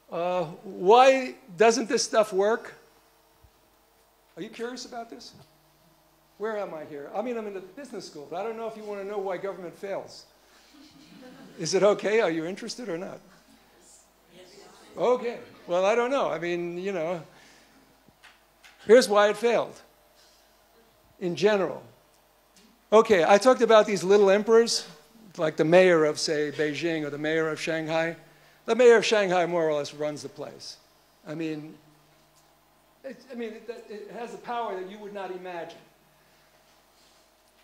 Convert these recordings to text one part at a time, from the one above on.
Why doesn't this stuff work? Are you curious about this? Where am I here? I mean, I'm in the business school, but I don't know if you want to know why government fails. Is it okay? Are you interested or not? Okay. Well, I don't know. I mean, you know, here's why it failed in general. Okay, I talked about these little emperors, like the mayor of, say, Beijing or the mayor of Shanghai. The mayor of Shanghai more or less runs the place. I mean, it has a power that you would not imagine.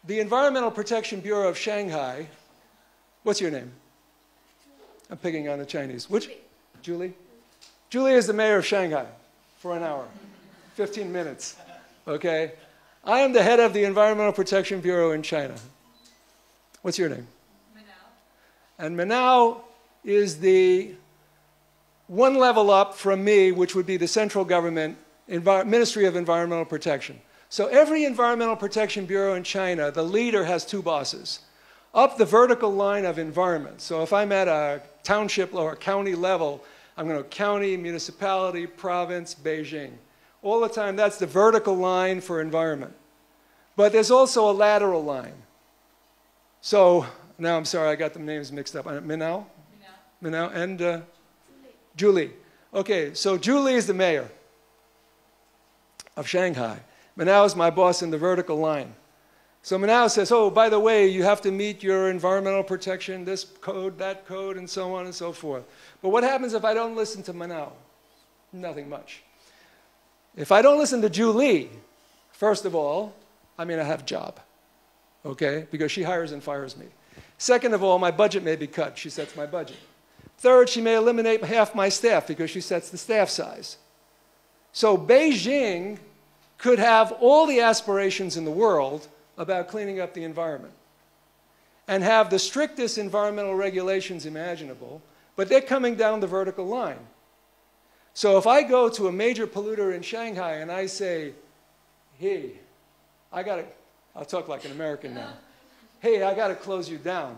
The Environmental Protection Bureau of Shanghai, what's your name? I'm picking on the Chinese. Which? Julie? Julie is the mayor of Shanghai for an hour, 15 minutes, okay? I am the head of the Environmental Protection Bureau in China. What's your name? Manao. And Manao is the one level up from me, which would be the central government, Ministry of Environmental Protection. So every Environmental Protection Bureau in China, the leader has two bosses. Up the vertical line of environment. So if I'm at a township or a county level, I'm going to county, municipality, province, Beijing. All the time, that's the vertical line for environment. But there's also a lateral line. So now I'm sorry, I got the names mixed up. Minao? Minao and Julie. Okay, so Julie is the mayor of Shanghai. Manao is my boss in the vertical line. So Manao says, oh, by the way, you have to meet your environmental protection, this code, that code, and so on and so forth. But what happens if I don't listen to Manao? Nothing much. If I don't listen to Julie, first of all, I mean, I have a job, okay, because she hires and fires me. Second of all, my budget may be cut. She sets my budget. Third, she may eliminate half my staff because she sets the staff size. So Beijing could have all the aspirations in the world about cleaning up the environment and have the strictest environmental regulations imaginable, but they're coming down the vertical line. So if I go to a major polluter in Shanghai and I say, hey, I'll talk like an American now. Hey, I got to close you down.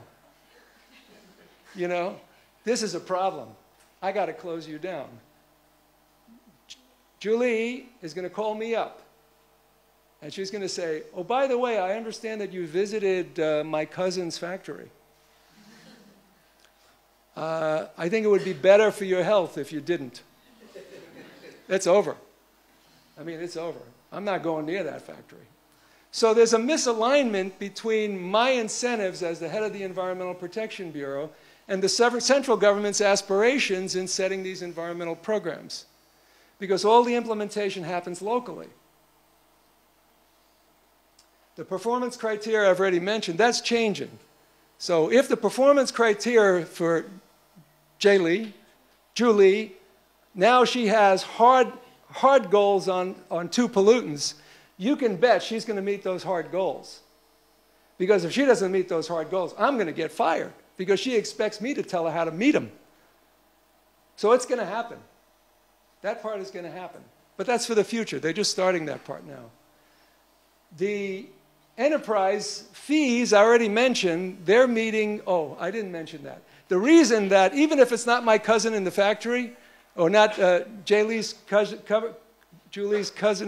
You know, this is a problem. I got to close you down. Julie is going to call me up. And she's going to say, oh, by the way, I understand that you visited my cousin's factory. I think it would be better for your health if you didn't. It's over. I mean, it's over. I'm not going near that factory. So there's a misalignment between my incentives as the head of the Environmental Protection Bureau and the central government's aspirations in setting these environmental programs, because all the implementation happens locally. The performance criteria I've already mentioned, that's changing. So if the performance criteria for Julie, now she has hard goals on two pollutants, you can bet she's going to meet those hard goals. Because if she doesn't meet those hard goals, I'm going to get fired because she expects me to tell her how to meet them. So it's going to happen. That part is going to happen. But that's for the future. They're just starting that part now. The enterprise fees, I already mentioned, they're meeting, oh, I didn't mention that. The reason that even if it's not my cousin in the factory, or not Julie's cousin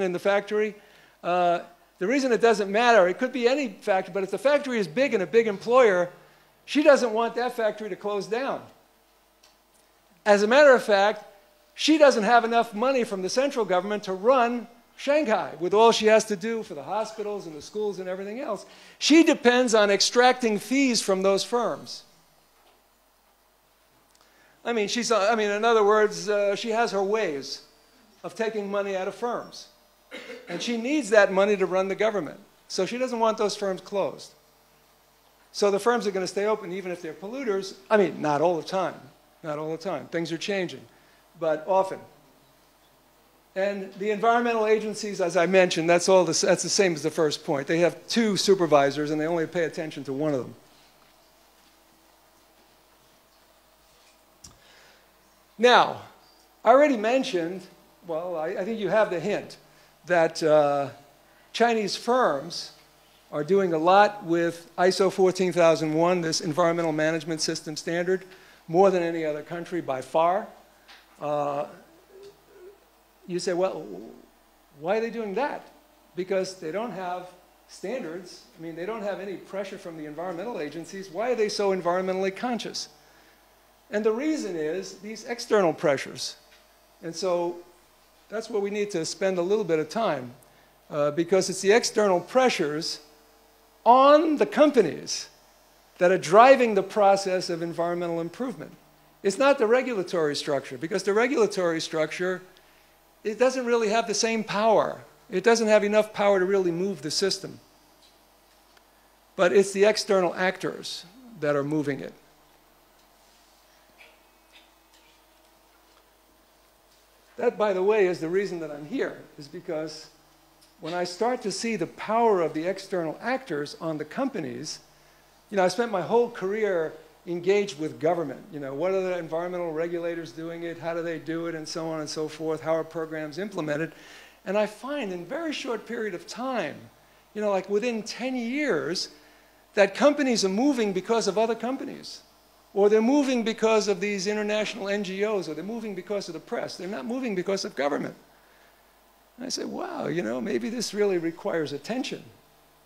in the factory, the reason it doesn't matter, it could be any factory, but if the factory is big and a big employer, she doesn't want that factory to close down. As a matter of fact, she doesn't have enough money from the central government to run Shanghai with all she has to do for the hospitals and the schools and everything else. She depends on extracting fees from those firms. I mean, in other words, she has her ways of taking money out of firms. And she needs that money to run the government. So she doesn't want those firms closed. So the firms are going to stay open even if they're polluters. I mean, not all the time. Not all the time. Things are changing, but often. And the environmental agencies, as I mentioned, that's the same as the first point. They have two supervisors, and they only pay attention to one of them. Now, I already mentioned, well, I think you have the hint, that Chinese firms are doing a lot with ISO 14001, this environmental management system standard, more than any other country by far. You say, well, why are they doing that? Because they don't have standards. I mean, they don't have any pressure from the environmental agencies. Why are they so environmentally conscious? And the reason is these external pressures. And so that's where we need to spend a little bit of time, because it's the external pressures on the companies that are driving the process of environmental improvement. It's not the regulatory structure, because the regulatory structure, it doesn't really have the same power. It doesn't have enough power to really move the system. But it's the external actors that are moving it. That, by the way, is the reason that I'm here, is because when I start to see the power of the external actors on the companies, you know, I spent my whole career engaged with government. You know, what are the environmental regulators doing it? How do they do it? And so on and so forth. How are programs implemented? And I find in a very short period of time, you know, like within 10 years, that companies are moving because of other companies. Or they're moving because of these international NGOs, or they're moving because of the press. They're not moving because of government. And I say, wow, you know, maybe this really requires attention,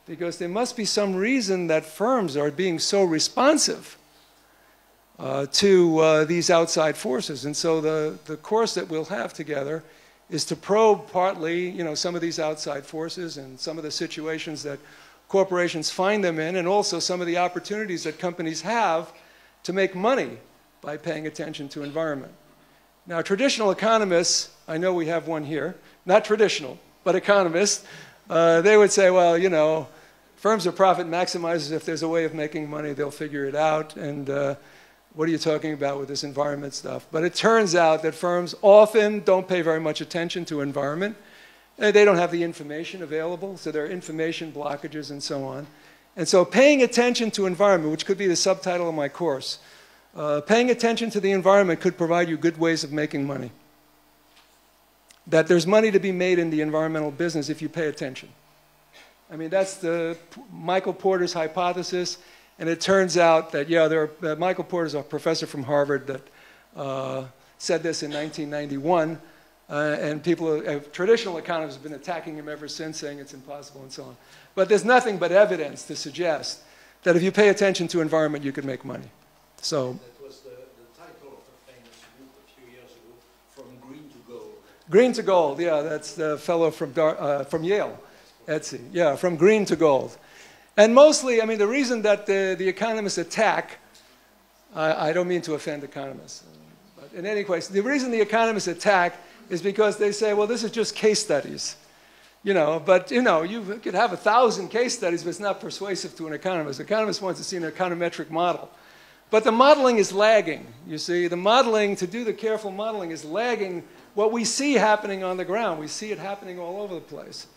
because there must be some reason that firms are being so responsive to these outside forces. And so the course that we'll have together is to probe partly, you know, some of these outside forces and some of the situations that corporations find them in, and also some of the opportunities that companies have to make money by paying attention to environment. Now, traditional economists, I know we have one here, not traditional, but economists, they would say, well, you know, firms are profit maximizers. If there's a way of making money, they'll figure it out. And what are you talking about with this environment stuff? But it turns out that firms often don't pay very much attention to environment. They don't have the information available, so there are information blockages and so on. And so paying attention to environment, which could be the subtitle of my course, paying attention to the environment could provide you good ways of making money. That there's money to be made in the environmental business if you pay attention. I mean, that's the Michael Porter's hypothesis. And it turns out that, yeah, Michael Porter's a professor from Harvard that said this in 1991. And traditional economists have been attacking him ever since, saying it's impossible and so on. But there's nothing but evidence to suggest that if you pay attention to environment, you can make money. So that was the title of a famous book a few years ago, From Green to Gold. Green to Gold, yeah, that's the fellow from Yale, Etsy. Yeah, From Green to Gold. And mostly, I mean, the reason that the economists attack, I don't mean to offend economists, but in any case, the reason the economists attack is because they say, well, this is just case studies. You know, but, you know, you could have 1,000 case studies, but it's not persuasive to an economist. An economist wants to see an econometric model. But the modeling is lagging, you see. The modeling, to do the careful modeling, is lagging what we see happening on the ground. We see it happening all over the place.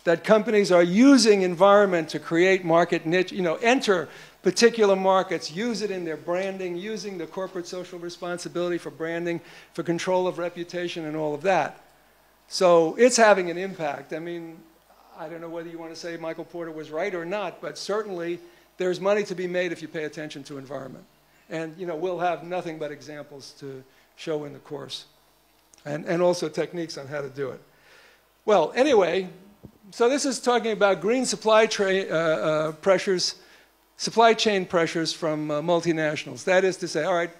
That companies are using environment to create market niche, you know, enter particular markets, use it in their branding, using the corporate social responsibility for branding, for control of reputation and all of that. So it's having an impact. I mean, I don't know whether you want to say Michael Porter was right or not, but certainly there's money to be made if you pay attention to environment. And, you know, we'll have nothing but examples to show in the course, and also techniques on how to do it. Well, anyway, so this is talking about green supply chain pressures from multinationals. That is to say, all right,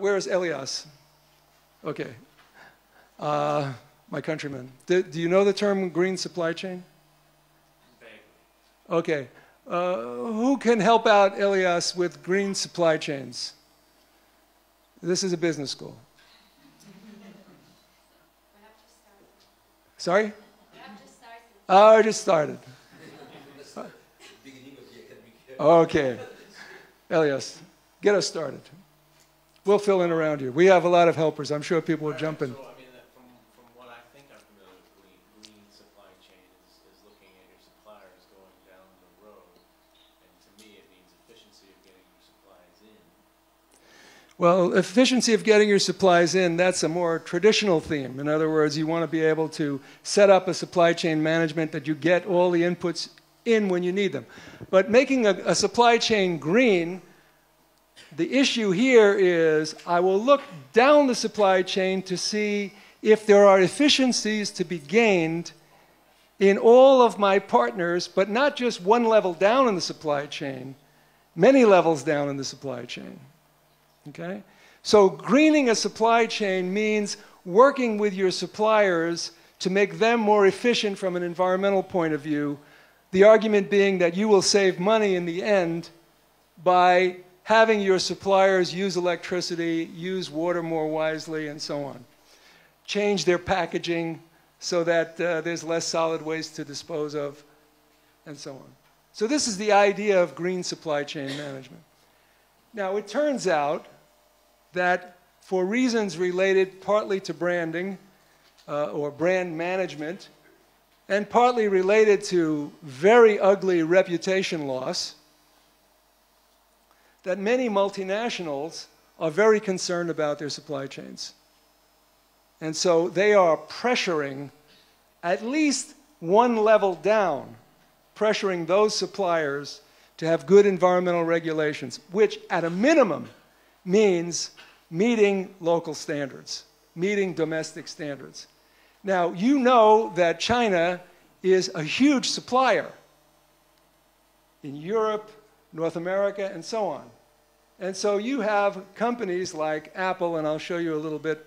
where is Elias? Okay. My countrymen. Do you know the term green supply chain? Vaguely. Okay. Who can help out Elias with green supply chains? This is a business school. Sorry? Oh, I just started. Okay. Elias, get us started. We'll fill in around you. We have a lot of helpers. I'm sure people will jump in. From what I think I'm familiar with, green supply chain is looking at your suppliers going down the road. And to me, it means efficiency of getting your supplies in. Well, efficiency of getting your supplies in, that's a more traditional theme. In other words, you want to be able to set up a supply chain management that you get all the inputs in when you need them. But making a supply chain green The issue here is I will look down the supply chain to see if there are efficiencies to be gained in all of my partners, but not just one level down in the supply chain, many levels down in the supply chain. Okay? So greening a supply chain means working with your suppliers to make them more efficient from an environmental point of view, the argument being that you will save money in the end by having your suppliers use electricity, use water more wisely, and so on. Change their packaging so that there's less solid waste to dispose of, and so on. So this is the idea of green supply chain management. Now, it turns out that for reasons related partly to branding or brand management, and partly related to very ugly reputation loss, that many multinationals are very concerned about their supply chains. And so they are pressuring at least one level down, pressuring those suppliers to have good environmental regulations, which at a minimum means meeting local standards, meeting domestic standards. Now, you know that China is a huge supplier in Europe, North America, and so on. And so you have companies like Apple, and I'll show you a little bit,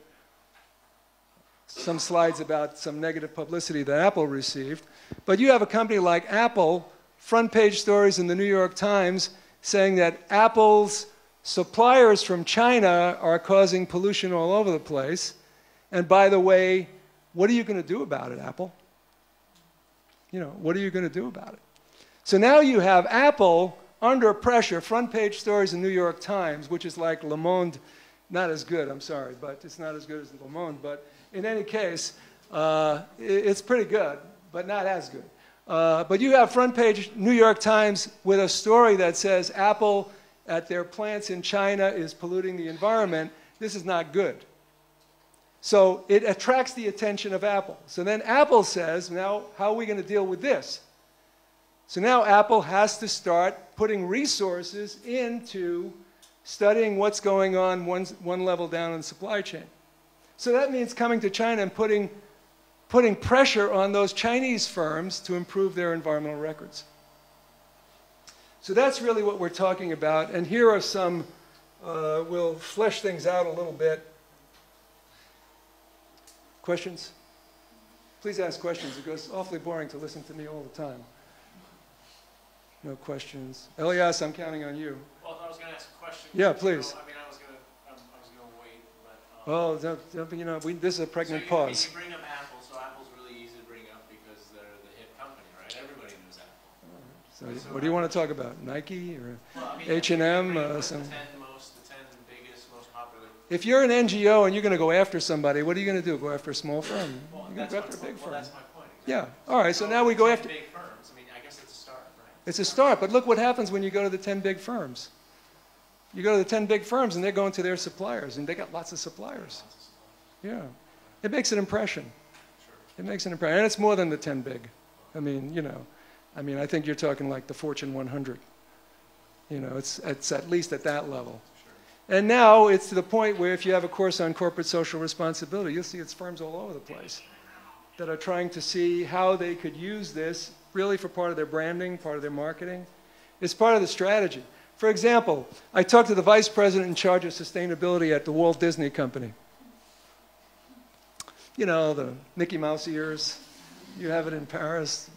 some slides about some negative publicity that Apple received. But you have a company like Apple, front page stories in the New York Times, saying that Apple's suppliers from China are causing pollution all over the place. And by the way, what are you going to do about it, Apple? You know, what are you going to do about it? So now you have Apple under pressure, front page stories in the New York Times, which is like Le Monde, not as good, I'm sorry, but it's not as good as Le Monde. But in any case, it's pretty good, but not as good. But you have front page New York Times with a story that says Apple at their plants in China is polluting the environment. This is not good. So it attracts the attention of Apple. So then Apple says, now, how are we going to deal with this? So now Apple has to start putting resources into studying what's going on one level down in the supply chain. So that means coming to China and putting pressure on those Chinese firms to improve their environmental records. So that's really what we're talking about. And here are some, we'll flesh things out a little bit. Questions? Please ask questions. It goes awfully boring to listen to me all the time. No questions. Elias, I'm counting on you. Well, I was going to ask a question. Yeah, please. I mean, I was going to wait, but... Well, you know, this is a pregnant pause. You bring up Apple, so Apple's really easy to bring up because they're the hit company, right? Everybody knows Apple. So what do you want to talk about? Nike or H&M? The 10 biggest, most popular... If you're an NGO and you're going to go after somebody, what are you going to do? Go after a small firm? Well, you're going to go after a big firm. Well, that's my point. Exactly. Yeah. All right, so now we go after... Big firms. I mean, I guess it's a start, right? It's a start, but look what happens when you go to the 10 big firms. You go to the 10 big firms and they're going to their suppliers, and they got lots of suppliers. Yeah. It makes an impression. It makes an impression. And it's more than the 10 big. I mean, you know, I think you're talking like the Fortune 100. You know, it's at least at that level. And now it's to the point where if you have a course on corporate social responsibility, you'll see it's firms all over the place that are trying to see how they could use this really for part of their branding, part of their marketing. It's part of the strategy. For example, I talked to the vice president in charge of sustainability at the Walt Disney Company. You know, the Mickey Mouse ears. You have it in Paris.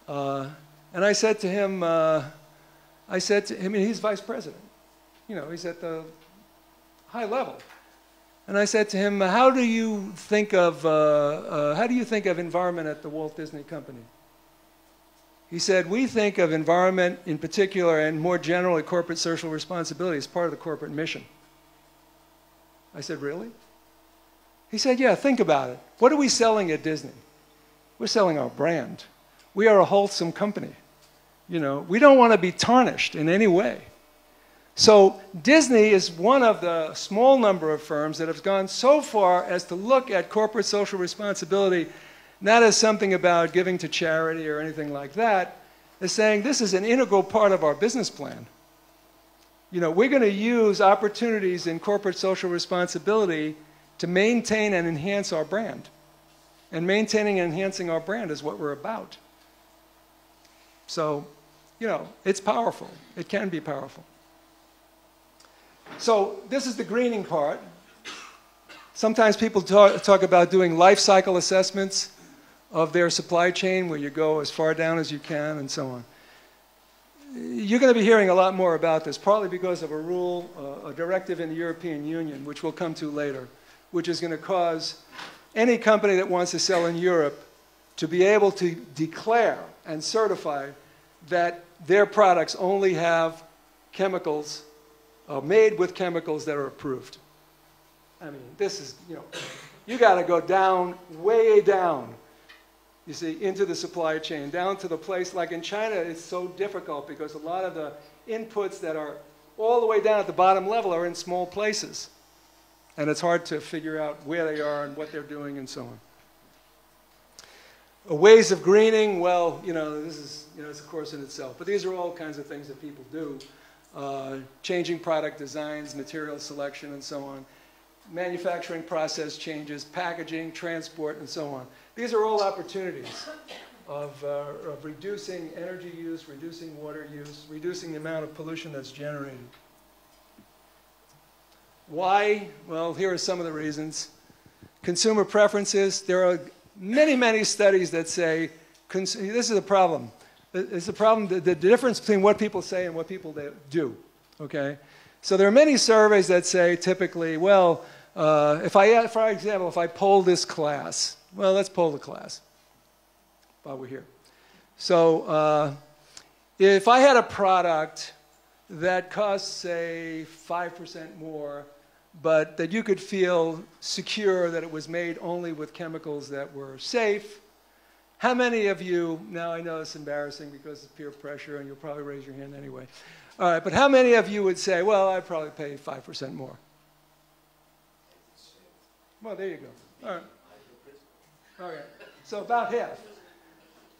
And I said to him, and he's vice president. You know, he's at the high level. And I said to him, how do you think of environment at the Walt Disney Company? He said, we think of environment in particular and more generally corporate social responsibility as part of the corporate mission. I said, really? He said, yeah, think about it. What are we selling at Disney? We're selling our brand. We are a wholesome company. You know, we don't want to be tarnished in any way. So Disney is one of the small number of firms that have gone so far as to look at corporate social responsibility not as something about giving to charity or anything like that, as saying this is an integral part of our business plan. You know, we're going to use opportunities in corporate social responsibility to maintain and enhance our brand. And maintaining and enhancing our brand is what we're about. So, you know, it's powerful. It can be powerful. So this is the greening part. Sometimes people talk about doing life cycle assessments of their supply chain, where you go as far down as you can and so on. You're going to be hearing a lot more about this, partly because of a rule, a directive in the European Union, which we'll come to later, which is going to cause any company that wants to sell in Europe to be able to declare and certify that their products only have chemicals, made with chemicals that are approved. I mean, this is, you know, you got to go down, way down, you see, into the supply chain, down to the place, like in China, it's so difficult because a lot of the inputs that are all the way down at the bottom level are in small places. And it's hard to figure out where they are and what they're doing and so on. Ways of greening, well, you know, this is, you know, it's a course in itself. But these are all kinds of things that people do. Changing product designs, material selection, and so on. Manufacturing process changes, packaging, transport, and so on. These are all opportunities of reducing energy use, reducing water use, reducing the amount of pollution that's generated. Why? Well, here are some of the reasons. Consumer preferences. There are many, many studies that say, this is a problem. It's a problem, the difference between what people say and what people do, okay? So there are many surveys that say typically, well, for example, if I poll this class, well, let's poll the class while we're here. So if I had a product that costs, say, 5% more, but that you could feel secure that it was made only with chemicals that were safe, how many of you, now I know it's embarrassing because of peer pressure and you'll probably raise your hand anyway. All right, but how many of you would say, well, I'd probably pay 5% more? Well, there you go. All right. All right. So about half.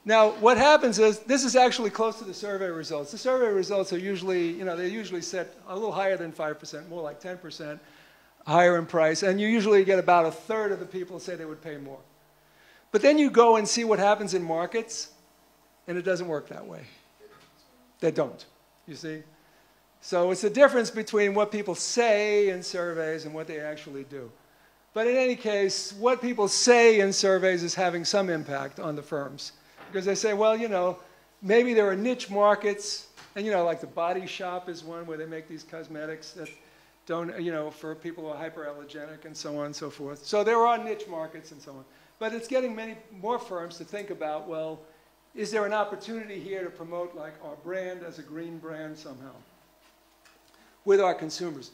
Now, what happens is, this is actually close to the survey results. The survey results are usually, you know, they're usually set a little higher than 5%, more like 10% higher in price. And you usually get about a third of the people say they would pay more. But then you go and see what happens in markets, and it doesn't work that way. They don't, you see? So it's the difference between what people say in surveys and what they actually do. But in any case, what people say in surveys is having some impact on the firms. Because they say, well, you know, maybe there are niche markets, and, you know, like the Body Shop is one where they make these cosmetics that don't, you know, for people who are hyperallergenic and so on and so forth. So there are niche markets and so on. But it's getting many more firms to think about, well, is there an opportunity here to promote like our brand as a green brand somehow with our consumers?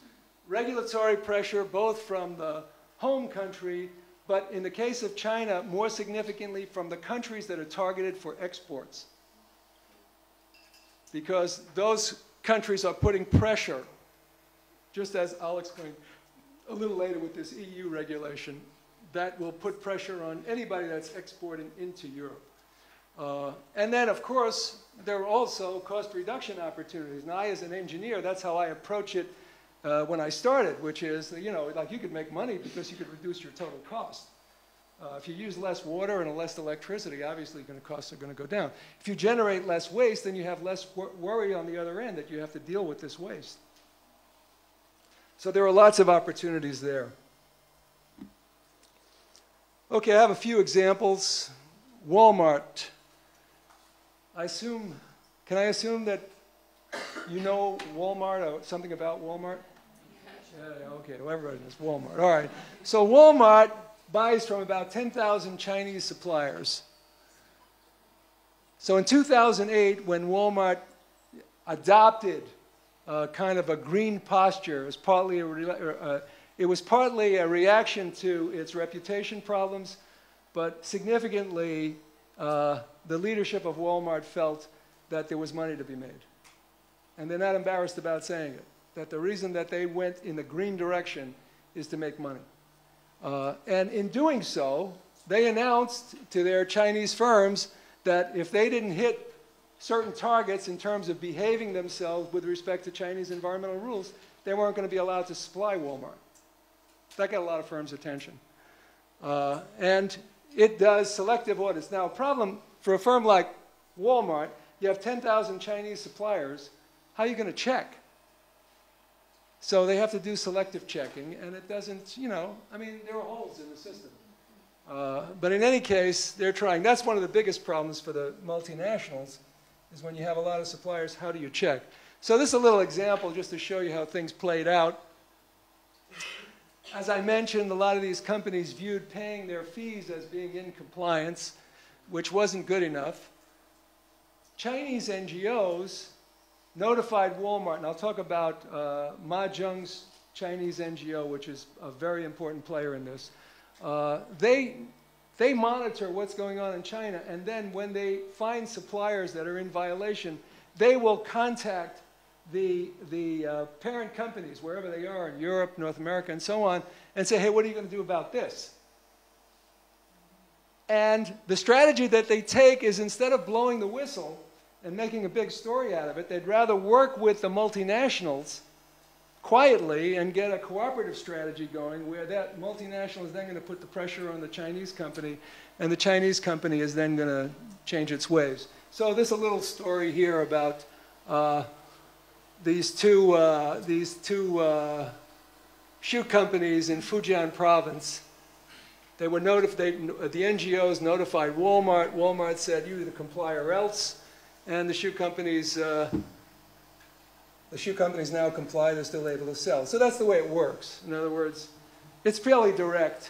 Regulatory pressure, both from the home country, but in the case of China, more significantly from the countries that are targeted for exports. Because those countries are putting pressure, just as I'll explain a little later with this EU regulation, that will put pressure on anybody that's exporting into Europe. And then, of course, there are also cost reduction opportunities. Now, I, as an engineer, that's how I approach it when I started, which is, you know, like you could make money because you could reduce your total cost. If you use less water and less electricity, obviously costs are going to go down. If you generate less waste, then you have less worry on the other end that you have to deal with this waste. So there are lots of opportunities there. Okay, I have a few examples. Walmart. Can I assume that you know Walmart or something about Walmart? Yeah, okay, well, everybody knows Walmart. All right. So Walmart buys from about 10,000 Chinese suppliers. So in 2008, when Walmart adopted kind of a green posture, it was partly a reaction to its reputation problems, but significantly, the leadership of Walmart felt that there was money to be made. And they're not embarrassed about saying it, that the reason that they went in the green direction is to make money. And in doing so, they announced to their Chinese firms that if they didn't hit certain targets in terms of behaving themselves with respect to Chinese environmental rules, they weren't going to be allowed to supply Walmart. That got a lot of firms' attention. And it does selective audits. Now, a problem for a firm like Walmart, you have 10,000 Chinese suppliers. How are you going to check? So they have to do selective checking, and it doesn't, you know, I mean, there are holes in the system. But in any case, they're trying. That's one of the biggest problems for the multinationals, is when you have a lot of suppliers, how do you check? So this is a little example just to show you how things played out. As I mentioned, a lot of these companies viewed paying their fees as being in compliance, which wasn't good enough. Chinese NGOs notified Walmart, and I'll talk about Ma Zheng's Chinese NGO, which is a very important player in this. They monitor what's going on in China, and then when they find suppliers that are in violation, they will contact the parent companies, wherever they are, in Europe, North America, and so on, and say, hey, what are you going to do about this? And the strategy that they take is, instead of blowing the whistle and making a big story out of it, they'd rather work with the multinationals quietly and get a cooperative strategy going, where that multinational is then going to put the pressure on the Chinese company, and the Chinese company is then going to change its ways. So this is a little story here about these two shoe companies in Fujian province. They were notified, the NGOs notified Walmart. Walmart said, you either comply or else. And the shoe companies now comply. They're still able to sell. So that's the way it works. In other words, it's fairly direct,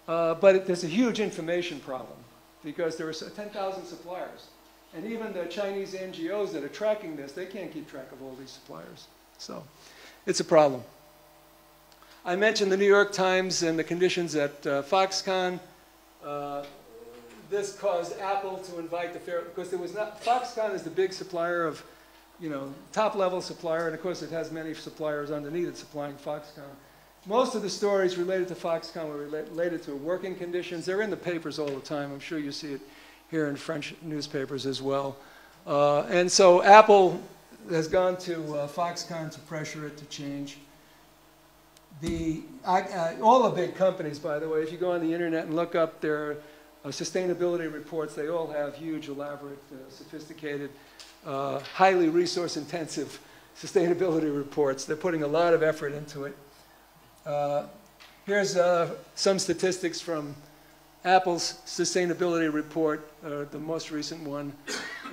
but there's a huge information problem, because there are 10,000 suppliers. And even the Chinese NGOs that are tracking this, they can't keep track of all these suppliers. So it's a problem. I mentioned the New York Times and the conditions at Foxconn. This caused Apple to invite the fair, because there was not, Foxconn is the big supplier of, you know, top-level supplier, and of course it has many suppliers underneath it supplying Foxconn. Most of the stories related to Foxconn were related to working conditions. They're in the papers all the time. I'm sure you see it here in French newspapers as well. And so Apple has gone to Foxconn to pressure it to change. All the big companies, by the way, if you go on the internet and look up their sustainability reports, they all have huge, elaborate, sophisticated, highly resource-intensive sustainability reports. They're putting a lot of effort into it. Here's some statistics from Apple's sustainability report, the most recent one,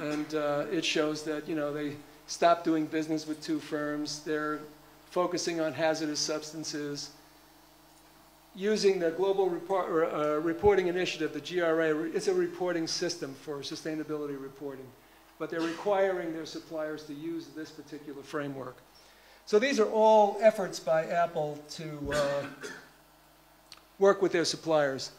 and it shows that, you know, they stopped doing business with 2 firms. They're focusing on hazardous substances, using the Global Reporting Initiative, the GRA. It's a reporting system for sustainability reporting, but they're requiring their suppliers to use this particular framework. So these are all efforts by Apple to work with their suppliers.